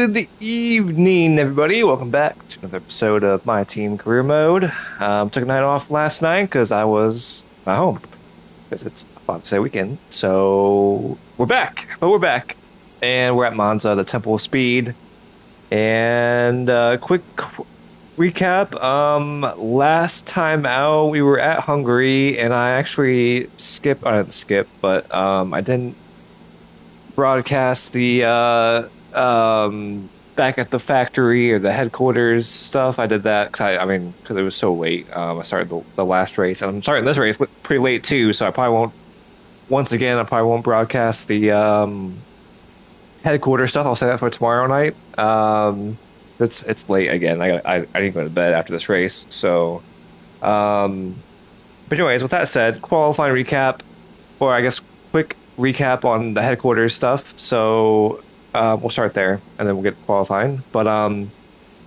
Good evening, everybody. Welcome back to another episode of My Team Career Mode. Took a night off last night because I was at home because it's Father's Day weekend. So we're back, and we're at Monza, the Temple of Speed. And quick recap. Last time out, we were at Hungary, and I actually skipped. I didn't skip, but I didn't broadcast the back at the factory or the headquarters stuff. I did that because it was so late. I started the last race, and I'm starting this race pretty late too, so I probably won't. Once again, I probably won't broadcast the headquarters stuff. I'll say that for tomorrow night. It's late again. I need to go to bed after this race. So, but anyways, with that said, qualifying recap, or I guess quick recap on the headquarters stuff. So we'll start there, and then we'll get qualifying. But I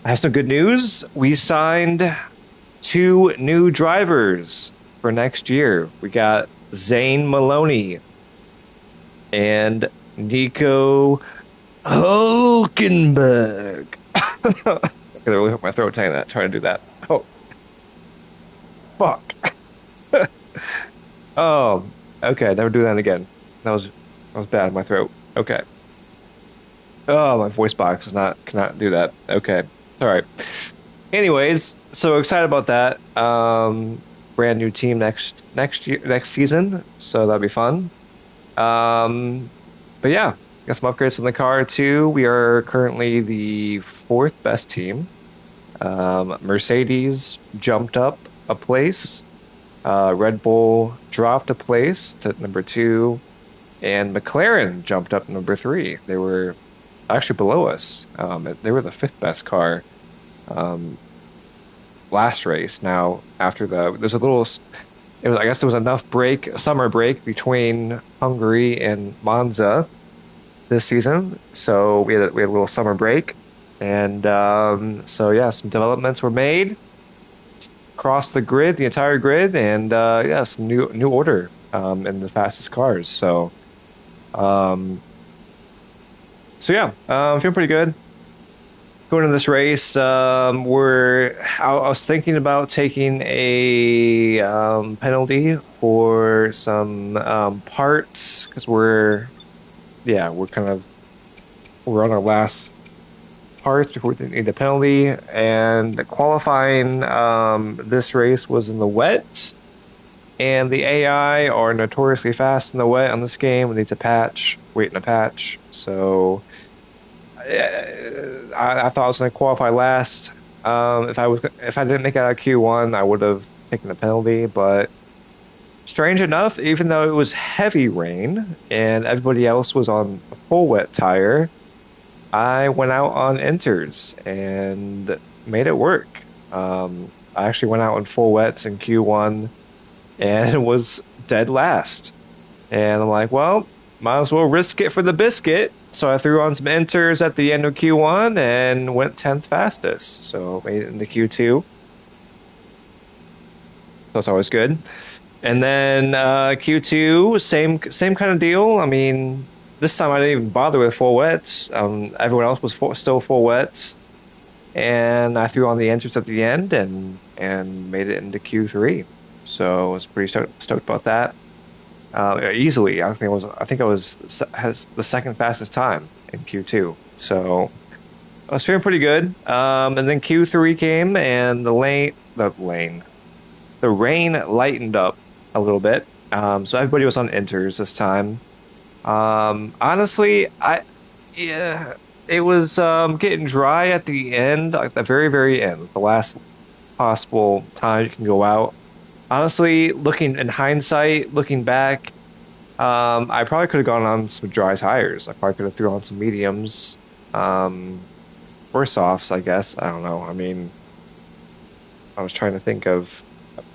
have some good news. We signed 2 new drivers for next year. We got Zane Maloney and Nico Hulkenberg. I gotta really hook my throat trying to do that. Oh, fuck. Oh, okay. Never do that again. That was bad in my throat. Okay. Oh, my voice box cannot do that. Okay. All right. Anyways, so excited about that. Brand new team next season, so that'll be fun. But yeah, got some upgrades in the car too. We are currently the 4th best team. Mercedes jumped up a place. Red Bull dropped a place to number 2. And McLaren jumped up to number 3. They were actually below us. They were the 5th best car last race. Now, after there's a little, I guess there was enough summer break between Hungary and Monza this season. So we had a little summer break. And so, yeah, some developments were made across the entire grid. And, yeah, some new order in the fastest cars. So yeah, feeling pretty good going into this race. I was thinking about taking a penalty for some parts because we're on our last parts before we need the penalty. And the qualifying this race was in the wet. And the AI are notoriously fast in the wet on this game. It needs a patch, waiting a patch. So I thought I was going to qualify last. If I didn't make it out of Q1, I would have taken a penalty. But strange enough, even though it was heavy rain and everybody else was on a full wet tire, I went out on inters and made it work. I actually went out on full wets in Q1. And it was dead last. And I'm like, well, might as well risk it for the biscuit. So I threw on some inters at the end of Q1 and went 10th fastest. So made it into Q2. So it's always good. And then Q2, same kind of deal. I mean, this time I didn't even bother with full wets. Everyone else was still full wets. And I threw on the inters at the end and made it into Q3. So I was pretty stoked about that. Easily, I think I was the second fastest time in Q2. So I was feeling pretty good. And then Q3 came, and the rain lightened up a little bit. So everybody was on inters this time. Honestly, it was getting dry at the end, like the very, very end, the last possible time you can go out. Honestly, looking back, I probably could have gone on some dry tires. I probably could have threw on some mediums, or softs, I guess. I don't know. I mean, I was trying to think of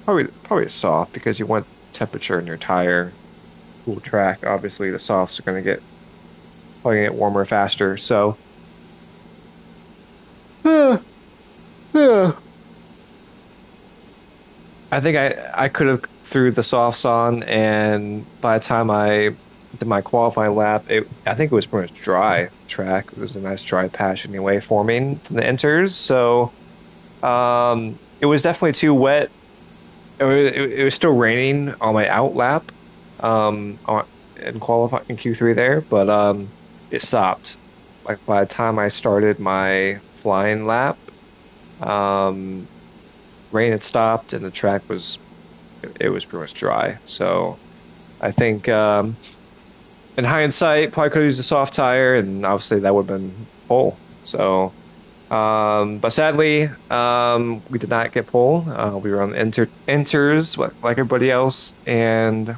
probably a soft because you want temperature in your tire. Cool track. Obviously, the softs are probably gonna get warmer faster. So, yeah. I think I could have threw the softs on, and by the time I did my qualifying lap, I think it was pretty much dry track. It was a nice dry patch anyway, forming from the inters. So it was definitely too wet. It was still raining on my out lap, in qualifying in Q3 there, but it stopped. Like by the time I started my flying lap, um, rain had stopped and the track was it was pretty much dry. So I think in hindsight, probably could have used a soft tire, and obviously that would have been pole. So, but sadly, we did not get pole. We were on the inters like everybody else, and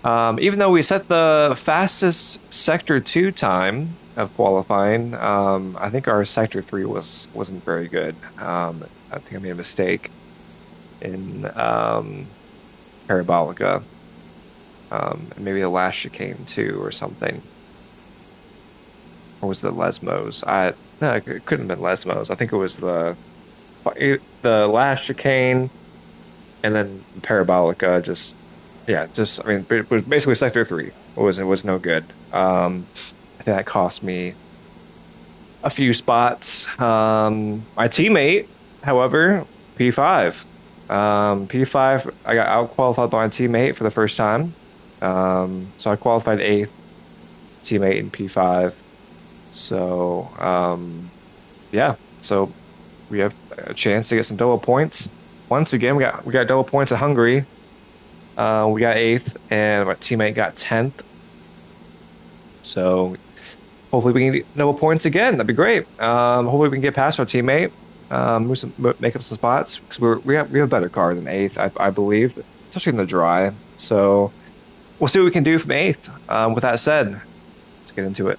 even though we set the fastest sector 2 time of qualifying, I think our sector 3 wasn't very good. I think I made a mistake in Parabolica, and maybe the last chicane too, or something. Or was it Lesmos? No, it couldn't have been Lesmos. I think it was the last chicane, and then Parabolica. I mean, it was basically sector 3. It was no good. I think that cost me a few spots. My teammate, however, P5. P5, I got out qualified by my teammate for the first time. So I qualified 8th, teammate in P5. So, yeah. So we have a chance to get some double points. Once again, we got double points at Hungary. We got 8th, and my teammate got 10th. So hopefully we can get double points again. That'd be great. Hopefully we can get past our teammate. Make up some spots because we have a better car than 8th, I believe, especially in the dry. So we'll see what we can do from 8th. With that said, let's get into it.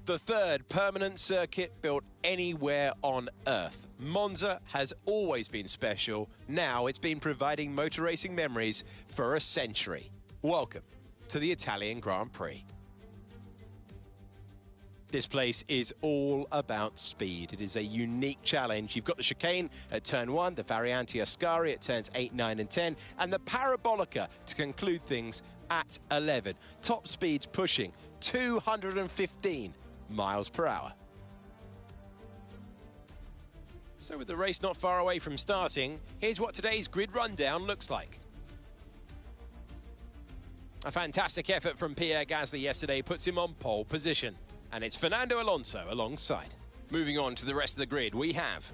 The third permanent circuit built anywhere on Earth. Monza has always been special. Now it's been providing motor racing memories for a century. Welcome to the Italian Grand Prix. This place is all about speed. It is a unique challenge. You've got the chicane at turn 1, the Variante Ascari at turns 8, 9 and 10, and the Parabolica to conclude things at 11. Top speeds pushing 215 miles per hour. So with the race not far away from starting, here's what today's grid rundown looks like. A fantastic effort from Pierre Gasly yesterday puts him on pole position. And it's Fernando Alonso alongside. Moving on to the rest of the grid, we have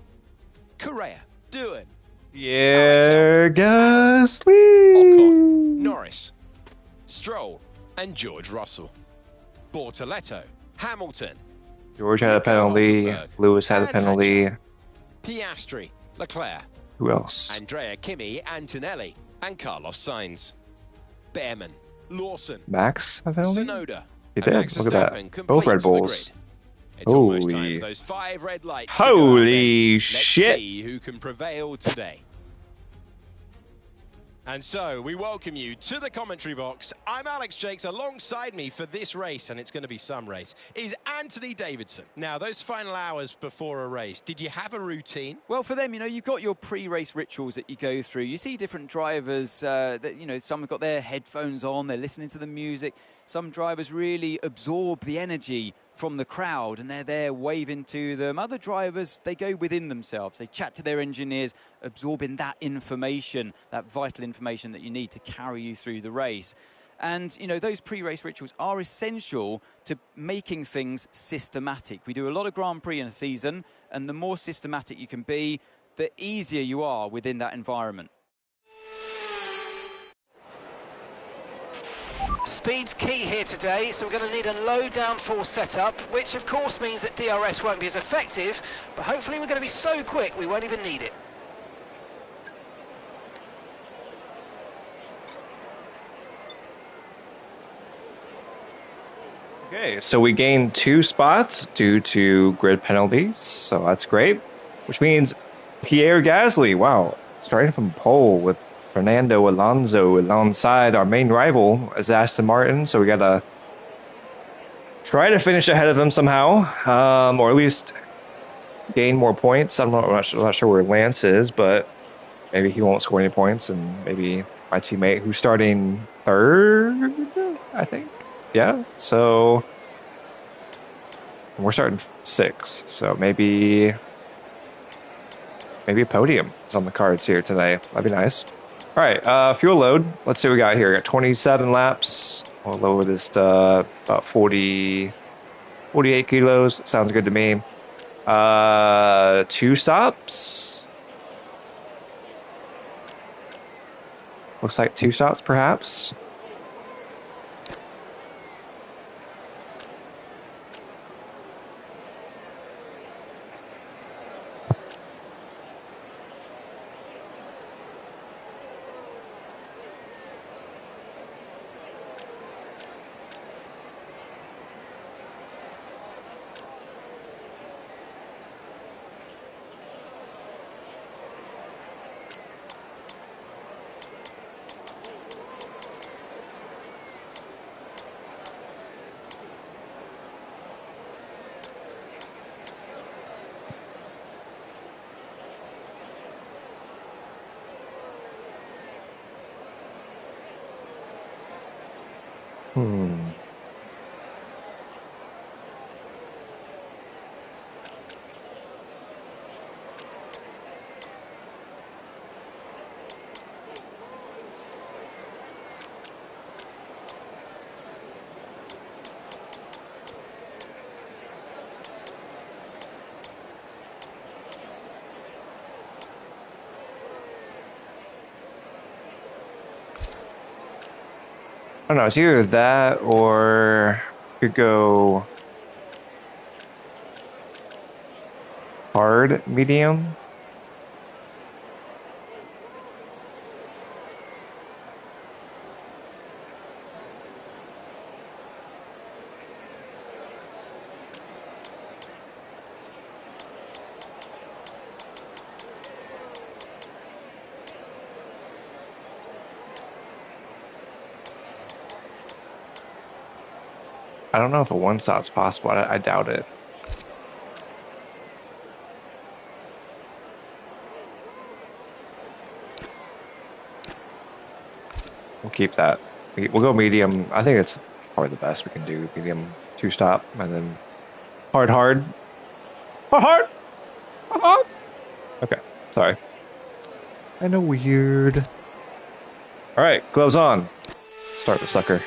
Correa, Doohan, Pierre Gasly, Ocon, Norris, Stroll, and George Russell. Bortoletto, Hamilton. George had a penalty. Lewis had a penalty. Piastri, Leclerc. Who else? Andrea Kimi, Antonelli, and Carlos Sainz. Behrman, Lawson, Max had a penalty? Sonoda. He did. Look at that. Both Red Bulls. It's almost time for those 5 red lights. Holy shit! Let's see who can prevail today. And so we welcome you to the commentary box. I'm Alex Jakes. Alongside me for this race, and it's going to be some race, is Anthony Davidson. Now, those final hours before a race, did you have a routine? Well, for them, you've got your pre-race rituals that you go through. You see different drivers that, some have got their headphones on, they're listening to the music. Some drivers really absorb the energy from the crowd and they're there waving to them. Other drivers, they go within themselves. They chat to their engineers, absorbing that information, that vital information that you need to carry you through the race. And, those pre-race rituals are essential to making things systematic. We do a lot of Grand Prix in a season, and the more systematic you can be, the easier you are within that environment. Speed's key here today, so we're going to need a low downforce setup, which of course means that DRS won't be as effective, but hopefully we're going to be so quick we won't even need it. Okay, so we gained 2 spots due to grid penalties, so that's great. Which means Pierre Gasly, wow, starting from pole with Fernando Alonso alongside our main rival as Aston Martin, so we gotta try to finish ahead of them somehow, or at least gain more points. I'm not sure where Lance is, but maybe he won't score any points, and maybe my teammate who's starting 3rd, I think. Yeah, so we're starting 6th, so maybe a podium is on the cards here today. That'd be nice. All right, fuel load. Let's see what we got here. We got 27 laps. We'll lower this to about 48 kilos. Sounds good to me. 2 stops. Looks like 2 stops, perhaps. I don't know, it's either that or could go hard, medium. I don't know if a 1-stop's possible. I doubt it. We'll keep that. We'll go medium. I think it's probably the best we can do. Medium 2-stop, and then hard. Hard. Okay, sorry. I know, weird. All right, gloves on. Start the sucker.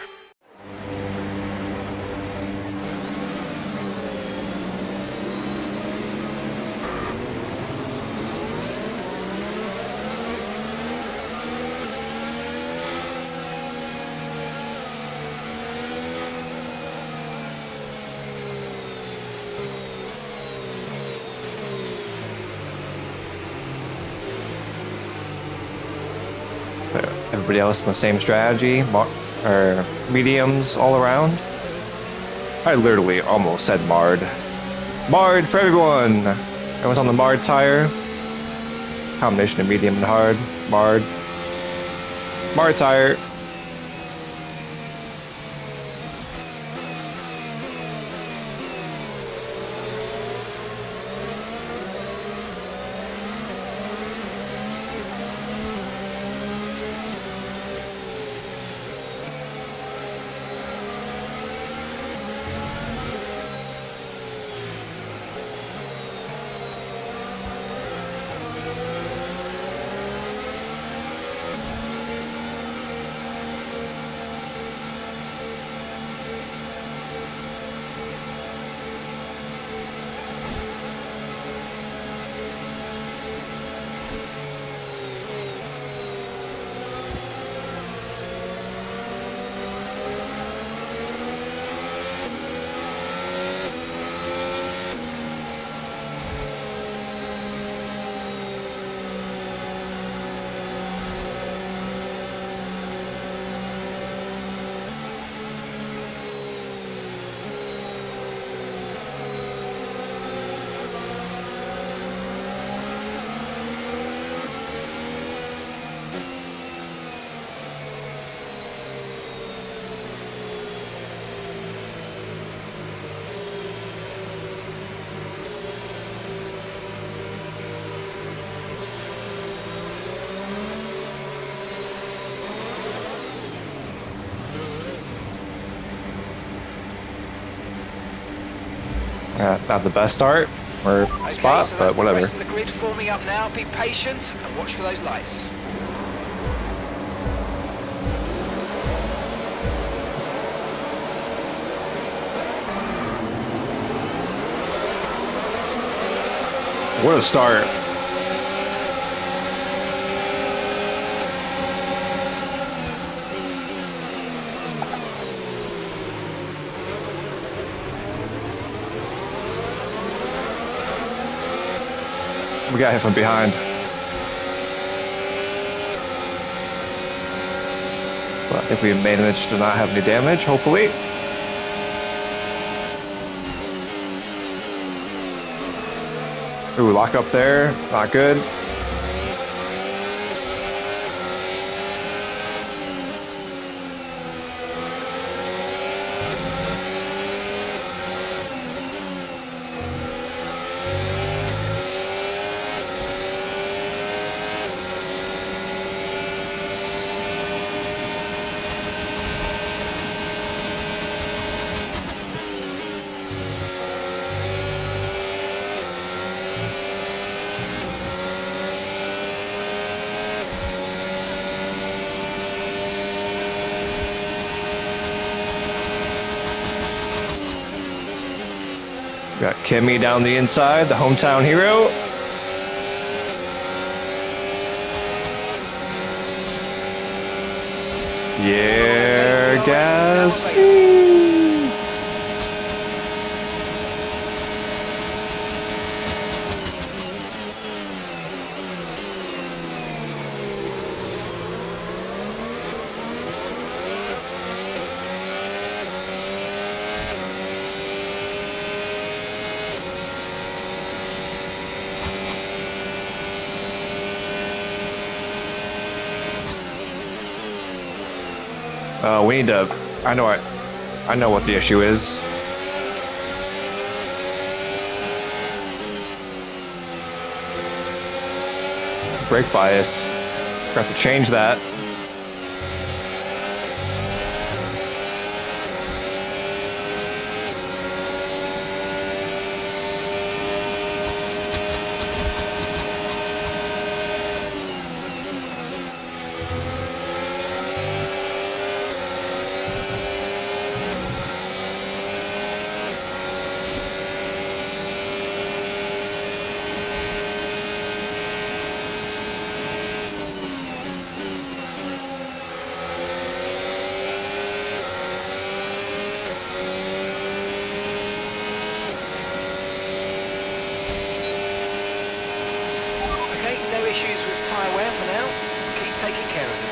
Everybody else in the same strategy, or mediums all around. I literally almost said Mard. Mard for everyone! Everyone's on the Mard tire. Combination of medium and hard. Mard. Mard tire. Not the best start or spot, so that's but whatever. The rest of the grid forming up now. Be patient and watch for those lights. What a start. We got hit from behind. But I think we managed to not have any damage, hopefully. Ooh, lock up there. Not good. Got Kimmy down the inside, the hometown hero. Yeah, guys. We need to. I know what the issue is. Brake bias. Got to change that. No issues with tyre wear for now. Keep taking care of it.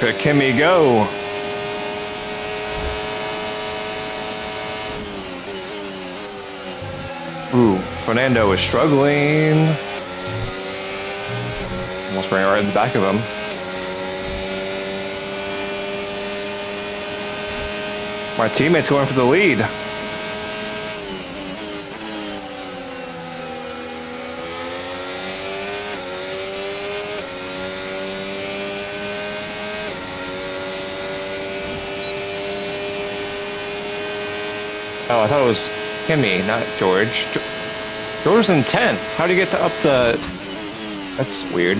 Look at Kimmy go. Ooh, Fernando is struggling. Almost ran right in the back of him. My teammate's going for the lead. Oh, I thought it was Kimmy, not George. George was in 10th. How do you get to up to... That's weird.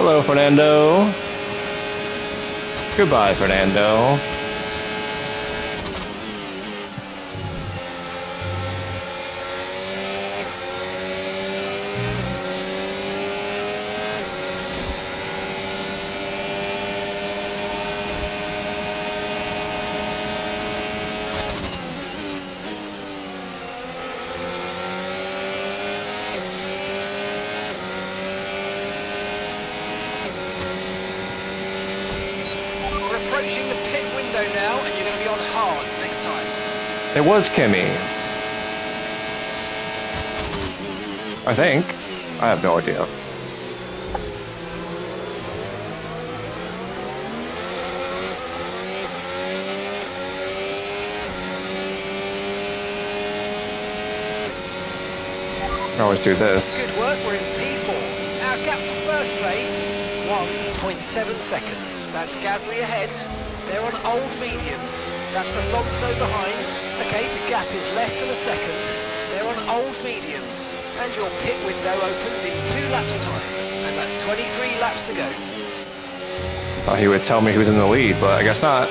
Hello, Fernando. Goodbye, Fernando. We're approaching the pit window now, and you're going to be on hards next time. It was Kimmy. I think. I have no idea. I always do this. Good work, we're in P4. Our gap to first place, 1.7 seconds. That's Gasly ahead. They're on old mediums. That's Alonso behind. Okay, the gap is less than a second. They're on old mediums. And your pit window opens in 2 laps time. And that's 23 laps to go. Thought he would tell me he was in the lead, but I guess not.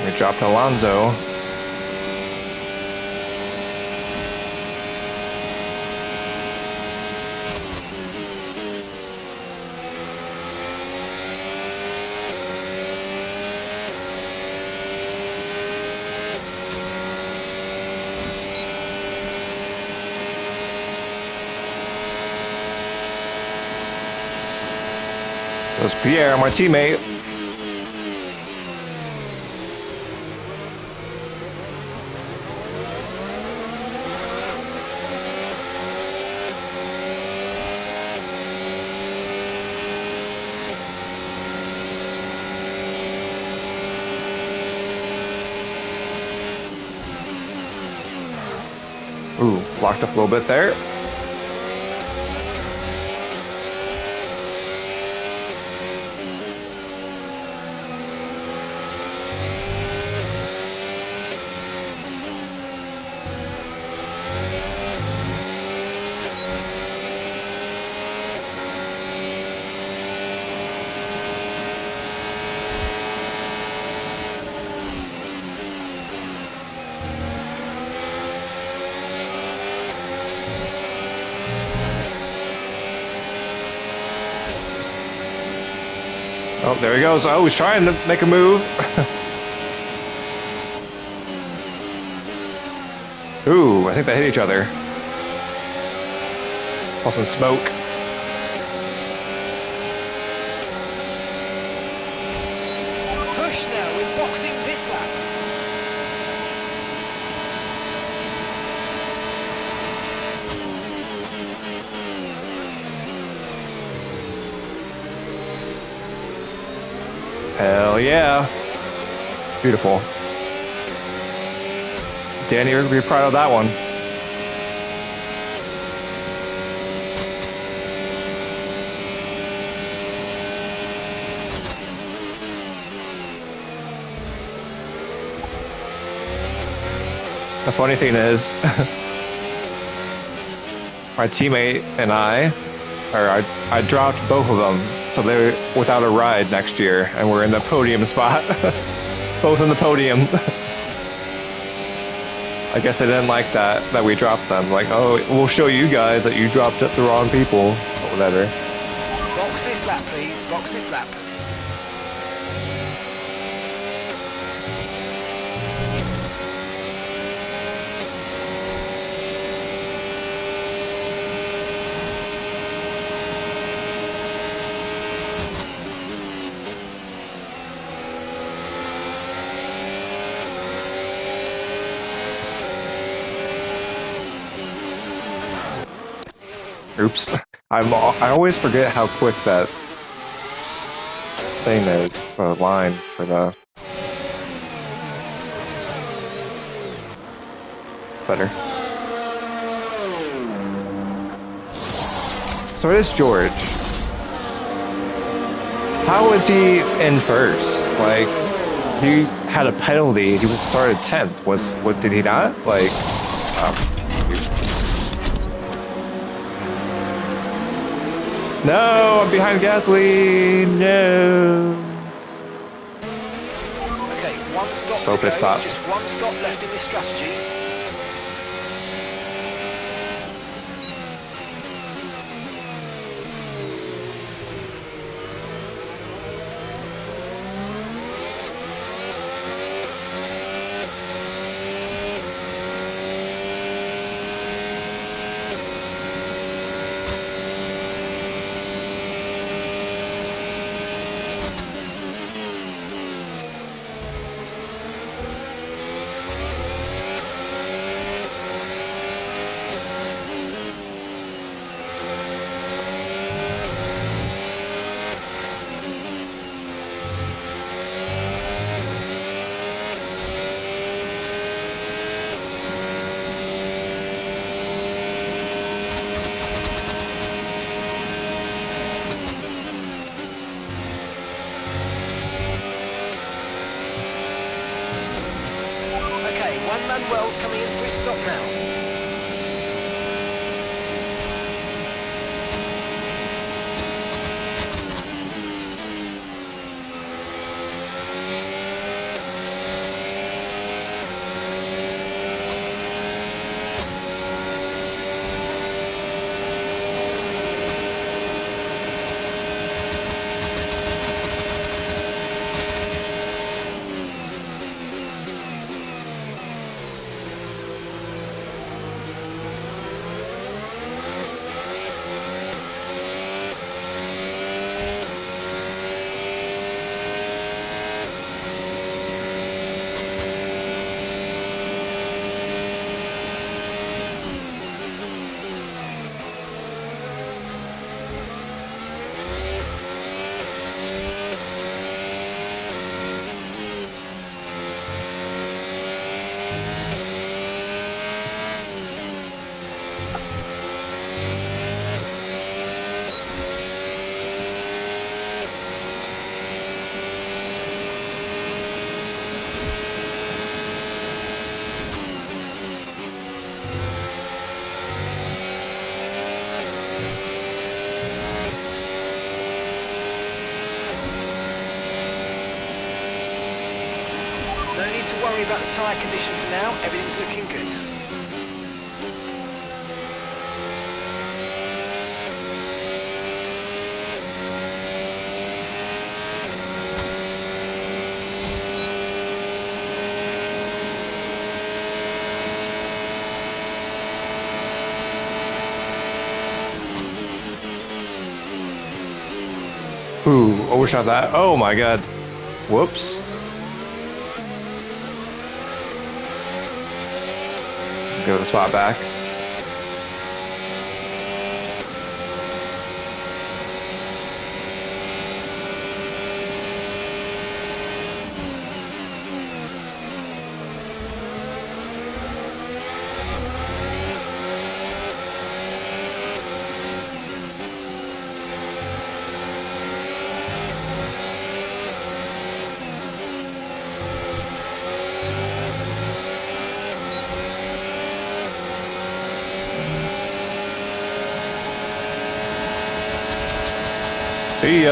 We dropped Alonso. That was Pierre, my teammate. Ooh, blocked up a little bit there. Oh, there he goes. Oh, he's trying to make a move. Ooh, I think they hit each other. Also smoke. Push now, we're boxing this lap. Hell yeah. Beautiful. Danny, you're gonna be proud of that one. The funny thing is, my teammate and I dropped both of them, so they're without a ride next year, and we're in the podium spot. Both in the podium. I guess they didn't like that we dropped them. Like, oh, we'll show you guys that you dropped the wrong people, or whatever. Box this lap, please. Box this lap. Oops. I always forget how quick that thing is, the line for the... Better. So it is George. How was he in first? Like, he had a penalty. He was started 10th. What did he not? Like, no, I'm behind Gasly. No. Okay, one stop So to pissed go. off. Just one stop left in this strategy. Juan Manuel's coming in for his stop now. No need to worry about the tyre condition for now, everything's looking good. Ooh, overshot that. Oh my god. Whoops. Give the spot back. See ya.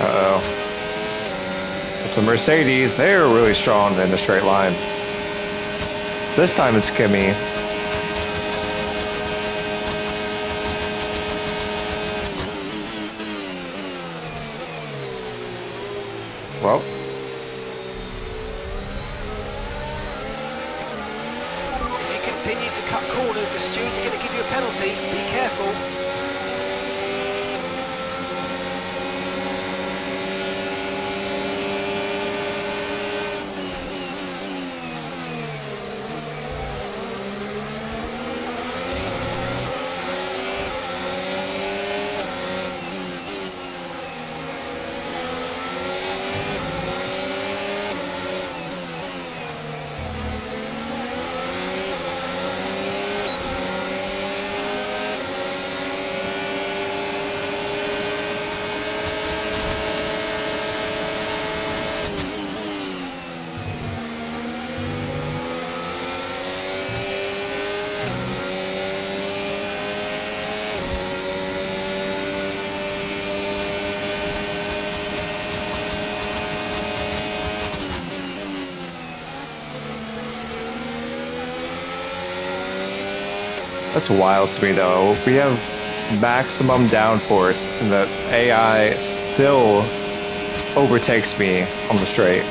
Uh-oh. It's the Mercedes. They're really strong in the straight line. This time it's Kimi. Well. If you continue to cut corners, the stewards are going to give you a penalty. Be careful. That's wild to me, though. We have maximum downforce, and the AI still overtakes me on the straight.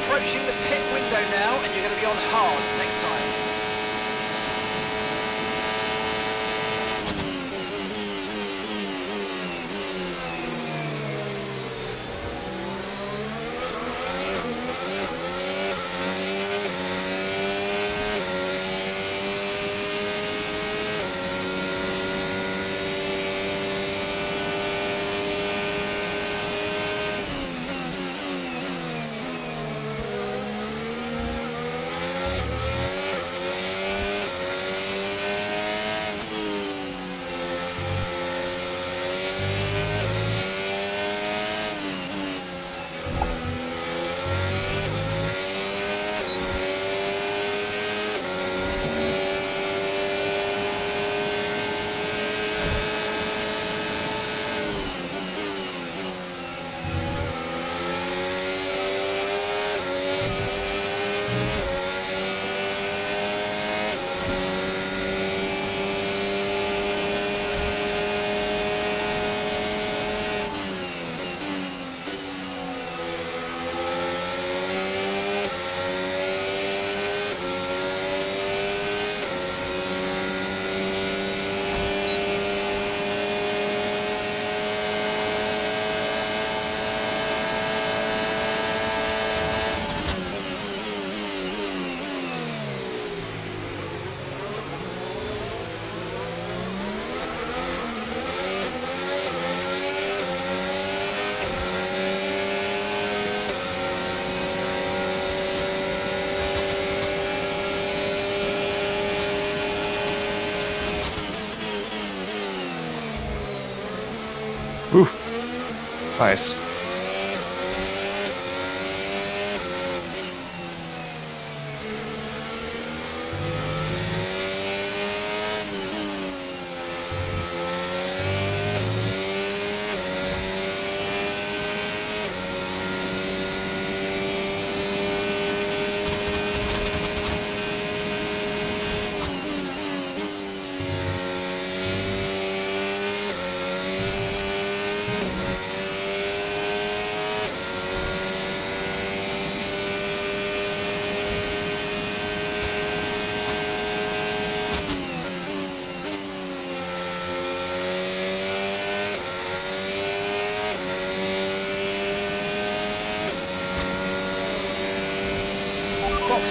Approaching the pit window now, and you're going to be on hards next time. Ooh, nice.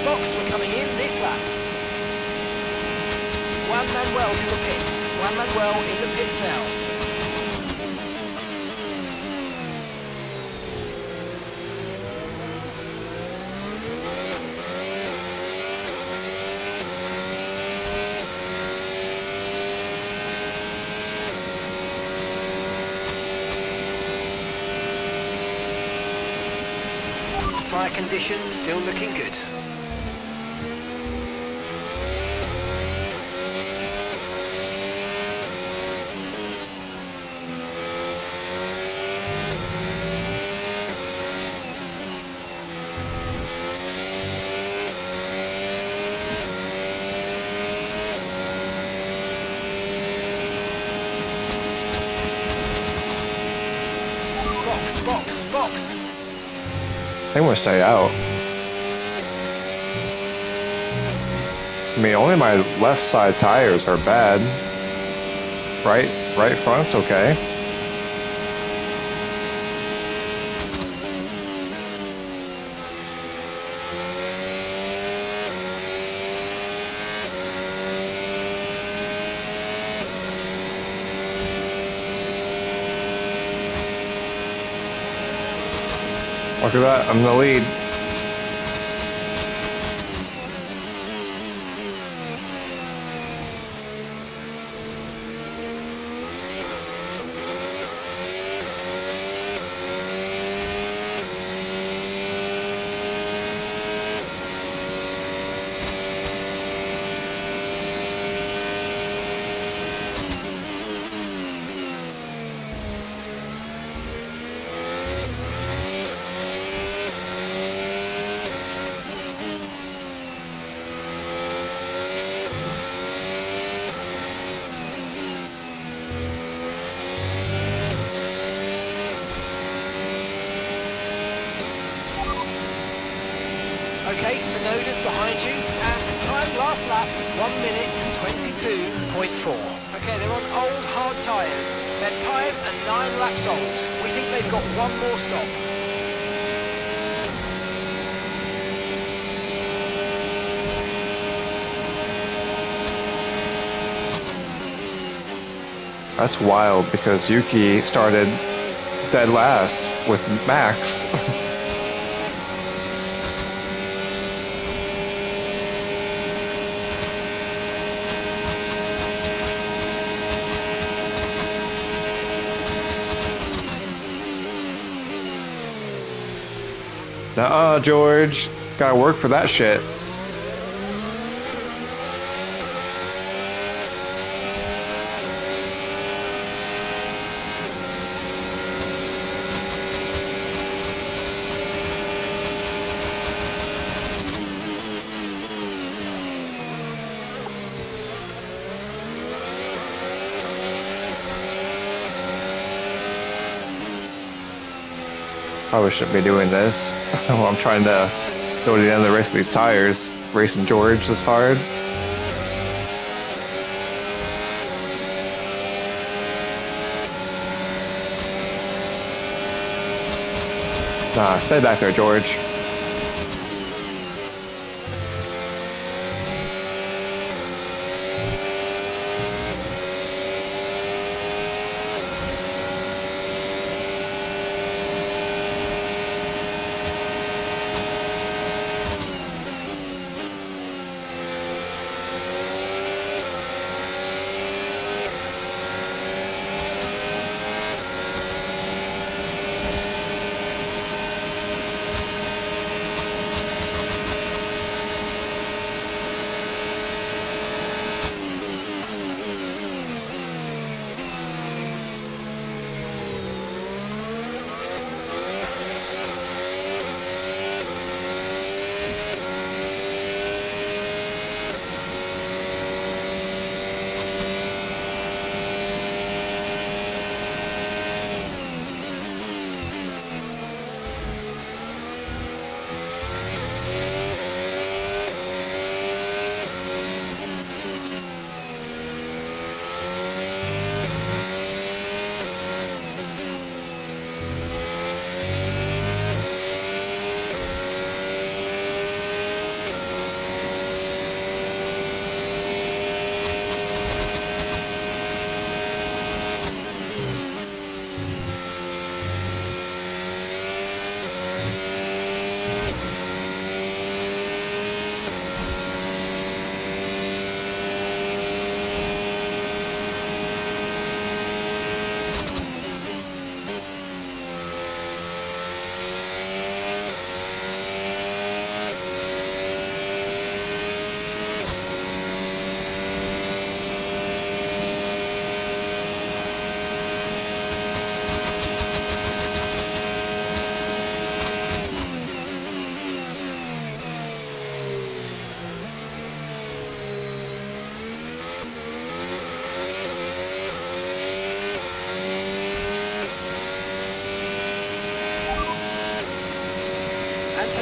Box, we're coming in this lap. Juan Manuel's in the pits. Juan Manuel in the pits now. Tyre condition still looking good. Box. I think we'll stay out. I mean, only my left side tires are bad. Right front's okay. Look at that, I'm in the lead. Okay, Tsunoda's behind you, and time last lap, 1 minute 22.4. Okay, they're on old hard tyres. Their tyres are 9 laps old. We think they've got one more stop. That's wild because Yuki started dead last with Max. Nuh-uh, George. Gotta work for that shit. Probably shouldn't be doing this while I'm trying to go to the end of the race with these tires, racing George this hard. Nah, stay back there, George.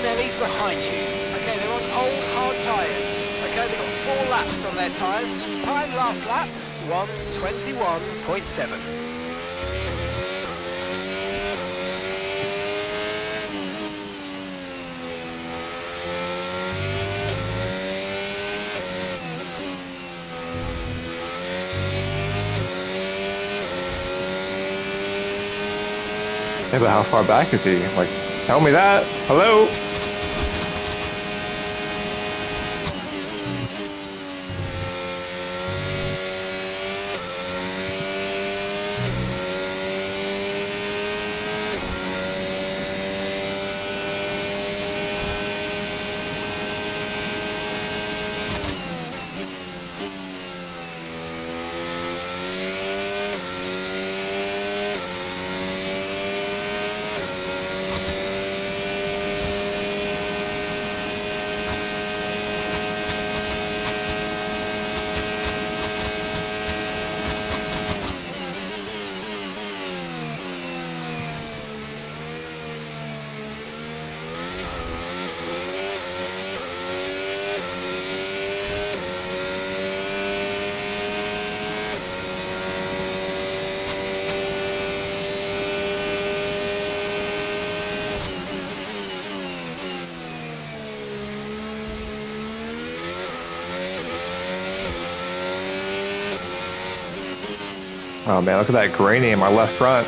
Antonelli's behind you. Okay, they're on old hard tyres. Okay, they've got 4 laps on their tyres. Time last lap, 1:21.7. Yeah, but how far back is he? Like, tell me that. Hello? Oh man, look at that grainy in my left front.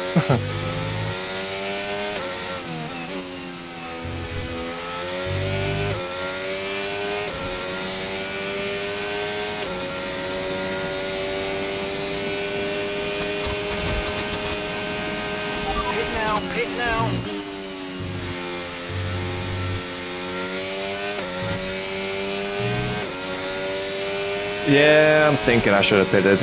Pit now. Yeah, I'm thinking I should have pitted.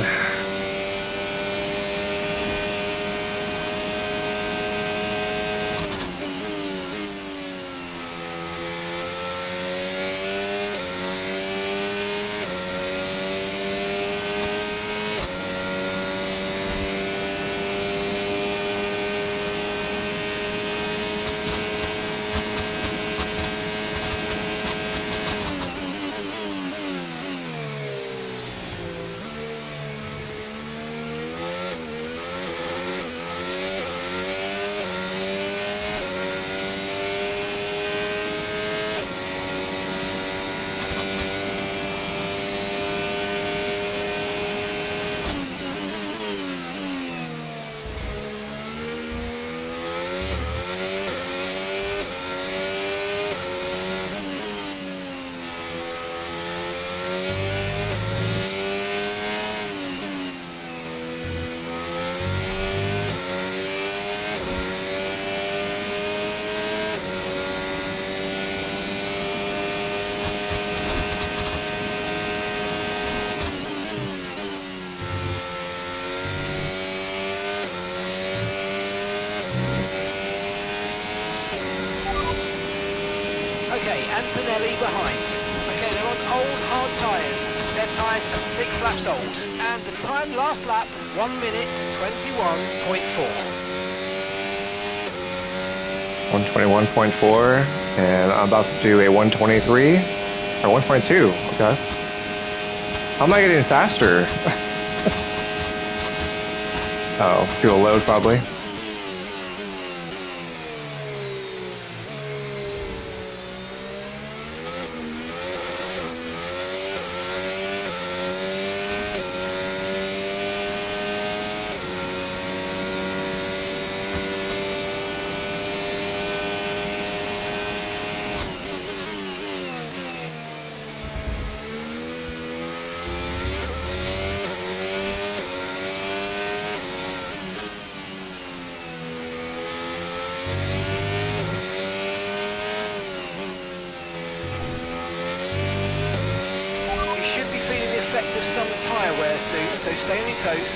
Okay, Antonelli behind. Okay, they're on old hard tyres. Their tyres are 6 laps old. And the time last lap, 1:21.4. 121.4, and I'm about to do a 123 or 122. Okay. How am I getting faster? Oh, fuel load probably. Of summer tyre wear soon, so stay on your toes.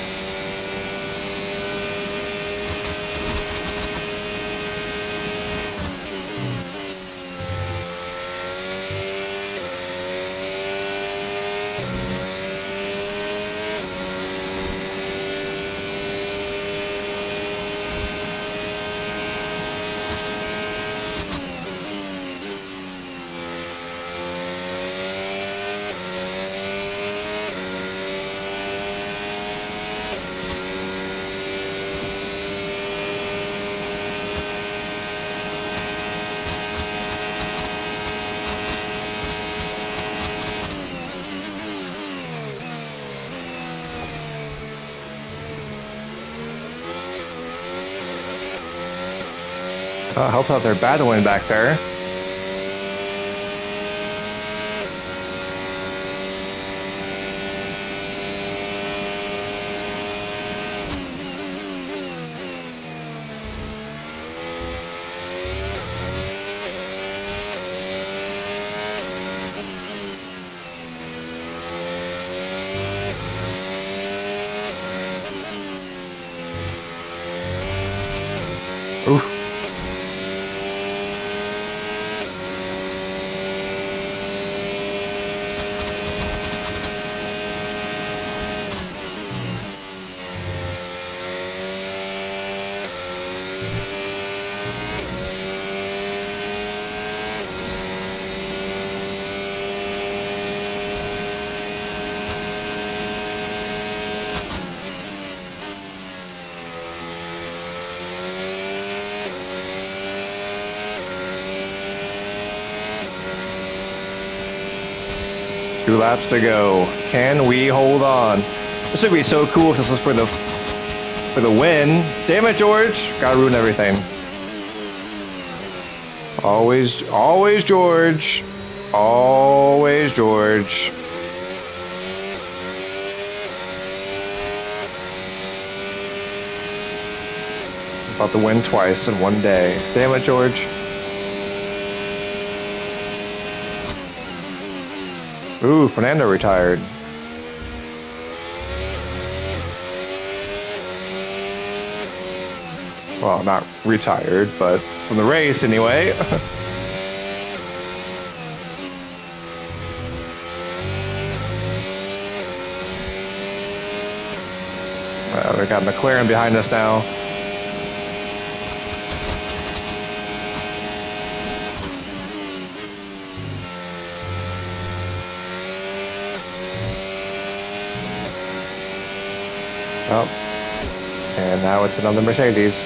I hope that they're battling back there. Ooh. Two laps to go. Can we hold on? This would be so cool if this was for the win. Damn it, George! Gotta ruin everything. Always George. Always George. About to win twice in one day. Damn it, George. Ooh, Fernando retired. Well, not retired, but from the race anyway. Well, we got McLaren behind us now. Oh, and now it's another Mercedes.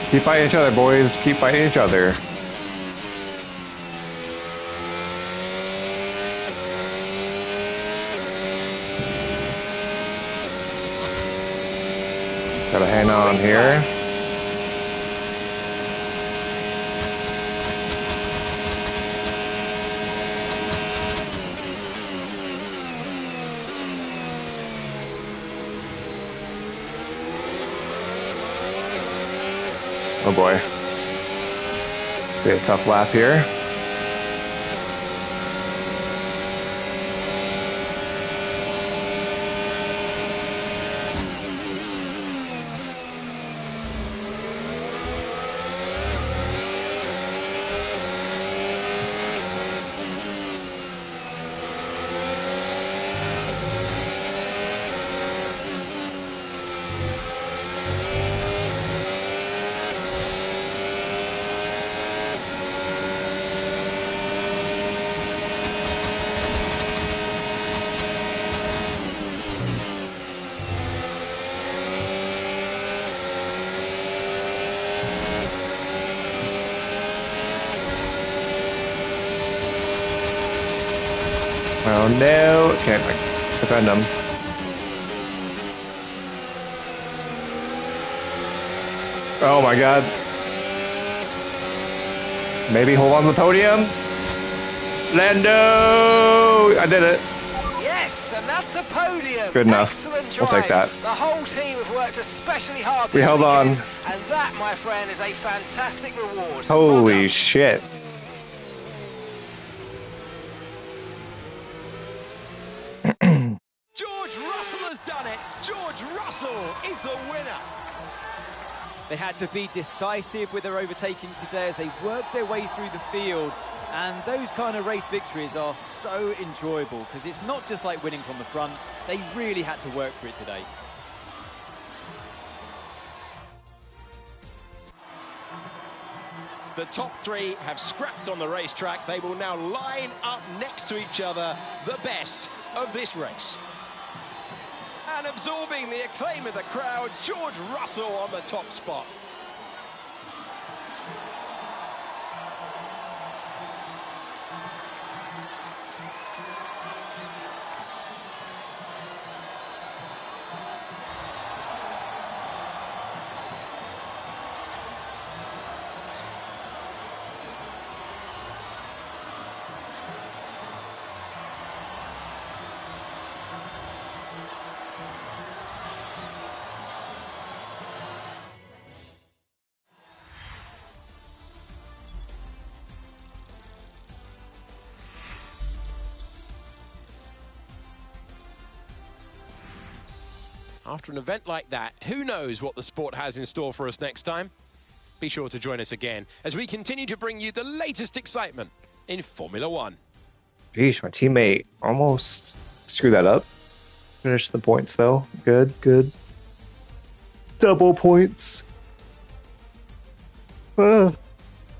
Keep fighting each other, boys. Keep fighting each other. Gotta hang on here. Oh boy. Be a tough lap here. Oh no, can't defend him. Oh my god. Maybe hold on to the podium? Lando! I did it. Yes, and that's a podium. Good enough. Excellent drive. We'll take that. The whole team have worked especially hard this We held on. weekend, and that, my friend, is a fantastic reward. Holy Well done. shit. George Russell has done it. George Russell is the winner. They had to be decisive with their overtaking today as they worked their way through the field. And those kind of race victories are so enjoyable because it's not just like winning from the front. They really had to work for it today. The top three have scrapped on the racetrack. They will now line up next to each other, the best of this race. And absorbing the acclaim of the crowd, George Russell on the top spot. After an event like that, who knows what the sport has in store for us next time? Be sure to join us again as we continue to bring you the latest excitement in Formula One. Geesh, my teammate almost screwed that up. Finished the points though. Good, good. Double points. Look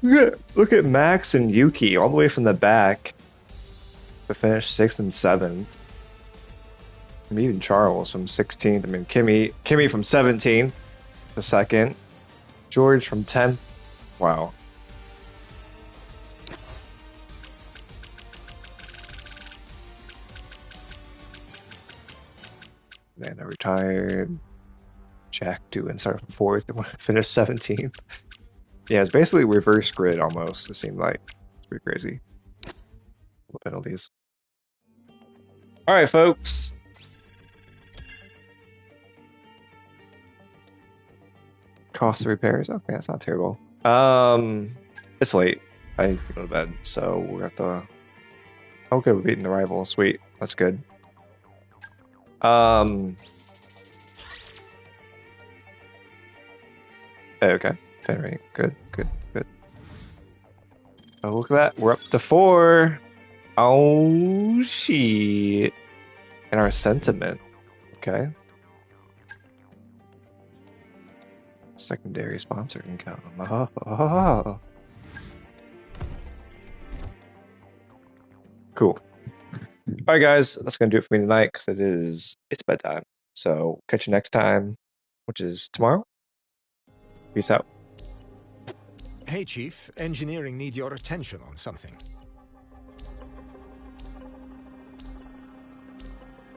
at Max and Yuki all the way from the back to finish 6th and 7th. And even Charles from 16th. I mean, Kimmy from 17th to 2nd. George from 10th. Wow. Then I retired. Jack doing started from 4th and finished 17th. Yeah, it's basically reverse grid almost, it seemed like. It's pretty crazy. Penalties. Alright, folks. Cost of repairs. Okay, that's not terrible. It's late. I need to go to bed, so we're gonna have to. Okay, we're beating the rival. Sweet. That's good. Okay. Fenway. Good, good, good. Oh, look at that. We're up to 4. Oh, shit. And our sentiment. Okay. Secondary sponsor income. Oh. Cool. Alright, guys. That's going to do it for me tonight because it's bedtime. So, catch you next time, which is tomorrow. Peace out. Hey, Chief. Engineering need your attention on something.